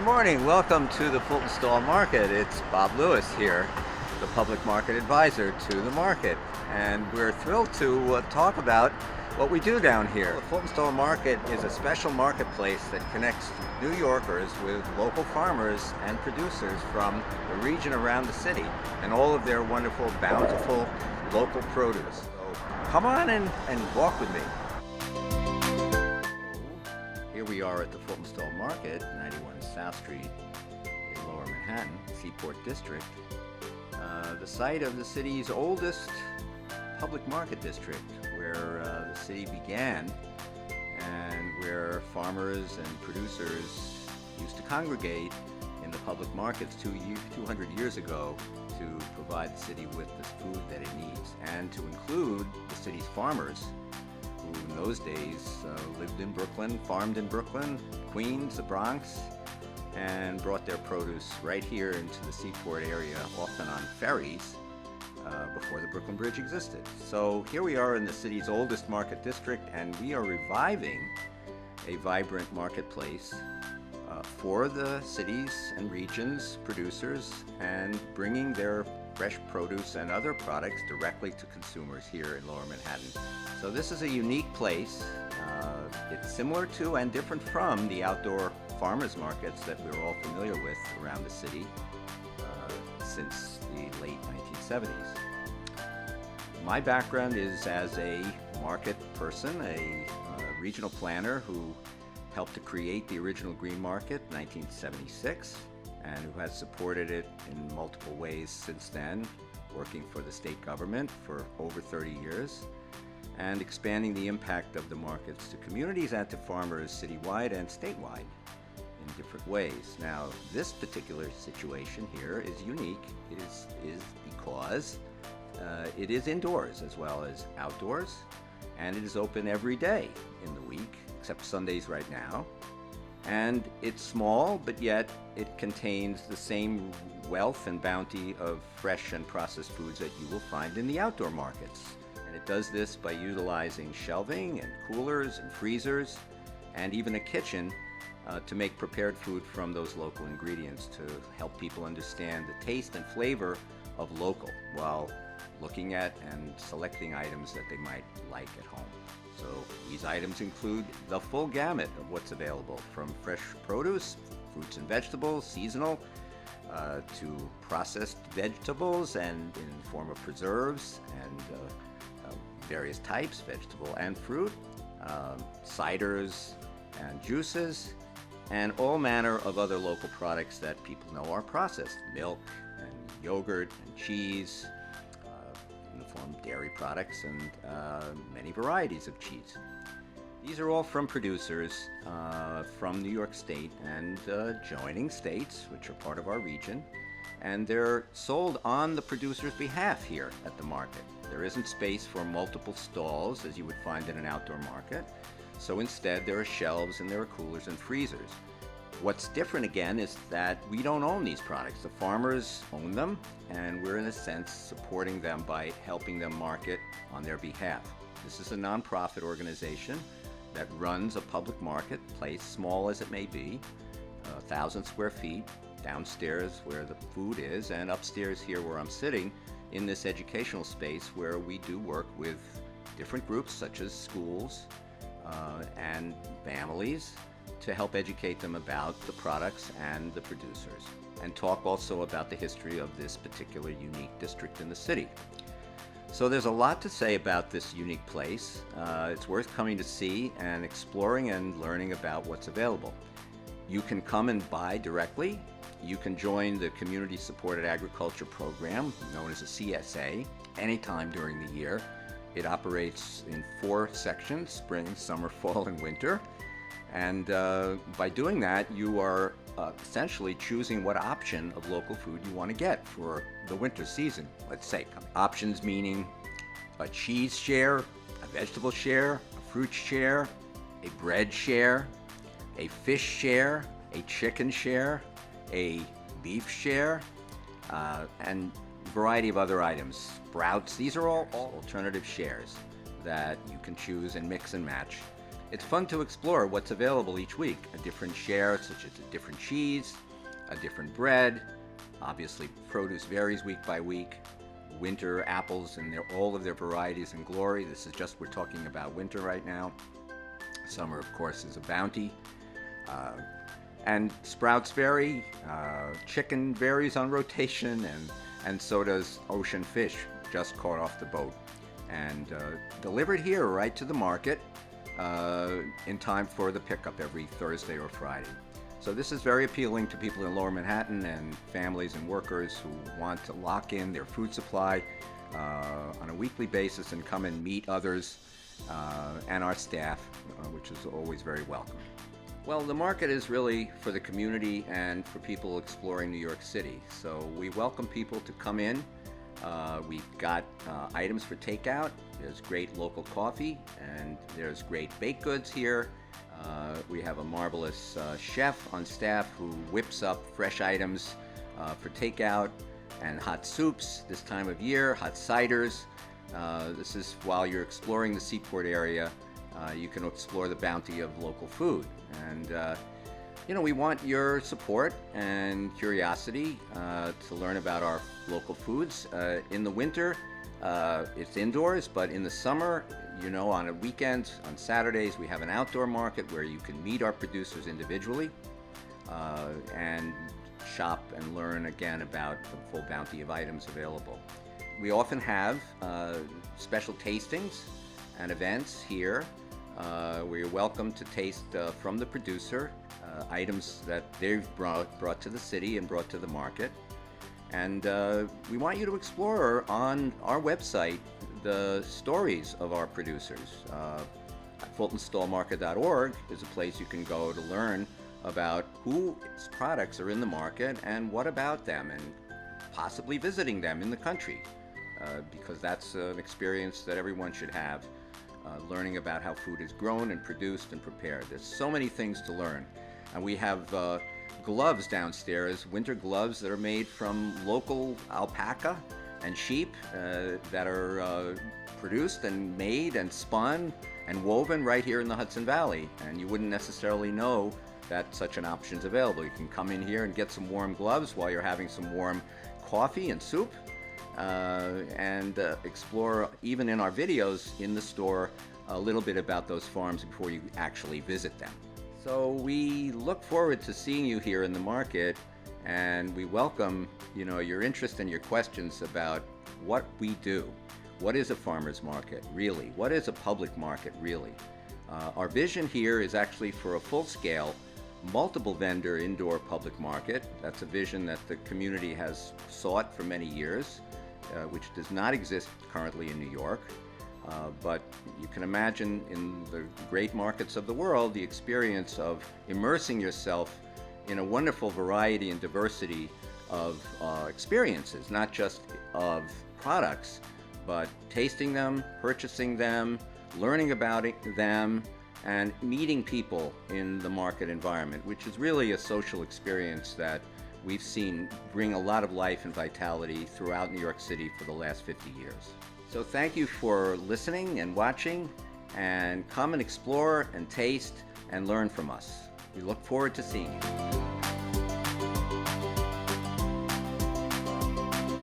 morning. Welcome to the Fulton Stall Market. It's Bob Lewis here, the Public Market Advisor to the market. And we're thrilled to talk about what we do down here. The Fulton Stall Market is a special marketplace that connects New Yorkers with local farmers and producers from the region around the city and all of their wonderful, bountiful local produce. So come on and walk with me. Here we are at the Fulton Stall Market, 91 South Street in Lower Manhattan, Seaport District, the site of the city's oldest public market district, where the city began and where farmers and producers used to congregate in the public markets 200 years ago to provide the city with the food that it needs, and to include the city's farmers, who in those days lived in Brooklyn, farmed in Brooklyn, Queens, the Bronx, and brought their produce right here into the Seaport area, often on ferries, before the Brooklyn Bridge existed. So here we are in the city's oldest market district, and we are reviving a vibrant marketplace for the cities and regions producers, and bringing their fresh produce and other products directly to consumers here in Lower Manhattan. So this is a unique place. It's similar to and different from the outdoor farmers markets that we're all familiar with around the city since the late 1970s. My background is as a market person, a regional planner who helped to create the original Green Market in 1976, and who has supported it in multiple ways since then, working for the state government for over 30 years, and expanding the impact of the markets to communities and to farmers citywide and statewide in different ways. Now, this particular situation here is unique. It is because it is indoors as well as outdoors, and it is open every day in the week, except Sundays right now. And it's small, but yet it contains the same wealth and bounty of fresh and processed foods that you will find in the outdoor markets. And it does this by utilizing shelving and coolers and freezers and even a kitchen to make prepared food from those local ingredients, to help people understand the taste and flavor of local while looking at and selecting items that they might like at home. So these items include the full gamut of what's available, from fresh produce, fruits and vegetables, seasonal, to processed vegetables and in the form of preserves and various types, vegetable and fruit, ciders and juices, and all manner of other local products that people know are processed, milk and yogurt and cheese, in the form of dairy products, and many varieties of cheese. These are all from producers from New York State and joining states, which are part of our region, and they're sold on the producer's behalf here at the market. There isn't space for multiple stalls as you would find in an outdoor market, so instead there are shelves and there are coolers and freezers. What's different again is that we don't own these products. The farmers own them, and we're in a sense supporting them by helping them market on their behalf. This is a nonprofit organization that runs a public marketplace, small as it may be, 1,000 square feet, downstairs where the food is, and upstairs here where I'm sitting in this educational space, where we do work with different groups such as schools and families, to help educate them about the products and the producers, and talk also about the history of this particular unique district in the city. So there's a lot to say about this unique place. It's worth coming to see and exploring and learning about what's available. You can come and buy directly. You can join the Community Supported Agriculture Program, known as a CSA, anytime during the year. It operates in 4 sections: spring, summer, fall, and winter. And by doing that, you are essentially choosing what option of local food you want to get for the winter season, let's say. Options meaning a cheese share, a vegetable share, a fruit share, a bread share, a fish share, a chicken share, a beef share, and a variety of other items. Sprouts, these are all alternative shares that you can choose and mix and match. It's fun to explore what's available each week. A different share, such as a different cheese, a different bread. Obviously, produce varies week by week. Winter apples and all of their varieties and glory. This is just, we're talking about winter right now. Summer, of course, is a bounty. And sprouts vary, chicken varies on rotation, and so does ocean fish just caught off the boat. And delivered here right to the market in time for the pickup every Thursday or Friday. So this is very appealing to people in Lower Manhattan and families and workers who want to lock in their food supply on a weekly basis and come and meet others and our staff, which is always very welcome. Well, the market is really for the community and for people exploring New York City. So we welcome people to come in. We've got items for takeout. There's great local coffee, and there's great baked goods here. We have a marvelous chef on staff who whips up fresh items for takeout, and hot soups this time of year, hot ciders. This is while you're exploring the Seaport area, you can explore the bounty of local food. And we want your support and curiosity to learn about our local foods. In the winter, it's indoors, but in the summer, on a weekend, on Saturdays, we have an outdoor market where you can meet our producers individually and shop and learn again about the full bounty of items available. We often have special tastings and events here where you're welcome to taste from the producer items that they've brought to the city and brought to the market. And we want you to explore on our website the stories of our producers. FultonStallMarket.org is a place you can go to learn about whose products are in the market and what about them, and possibly visiting them in the country, because that's an experience that everyone should have, learning about how food is grown and produced and prepared. There's so many things to learn. And we have gloves downstairs, winter gloves that are made from local alpaca and sheep that are produced and made and spun and woven right here in the Hudson Valley. And you wouldn't necessarily know that such an option is available. You can come in here and get some warm gloves while you're having some warm coffee and soup, and explore, even in our videos in the store, a little bit about those farms before you actually visit them. So we look forward to seeing you here in the market, and we welcome your interest and your questions about what we do. What is a farmer's market really? What is a public market really? Our vision here is actually for a full-scale, multiple vendor indoor public market. That's a vision that the community has sought for many years, which does not exist currently in New York. But you can imagine in the great markets of the world the experience of immersing yourself in a wonderful variety and diversity of experiences, not just of products, but tasting them, purchasing them, learning about them, and meeting people in the market environment, which is really a social experience that we've seen bring a lot of life and vitality throughout New York City for the last 50 years. So thank you for listening and watching, and come and explore and taste and learn from us. We look forward to seeing you.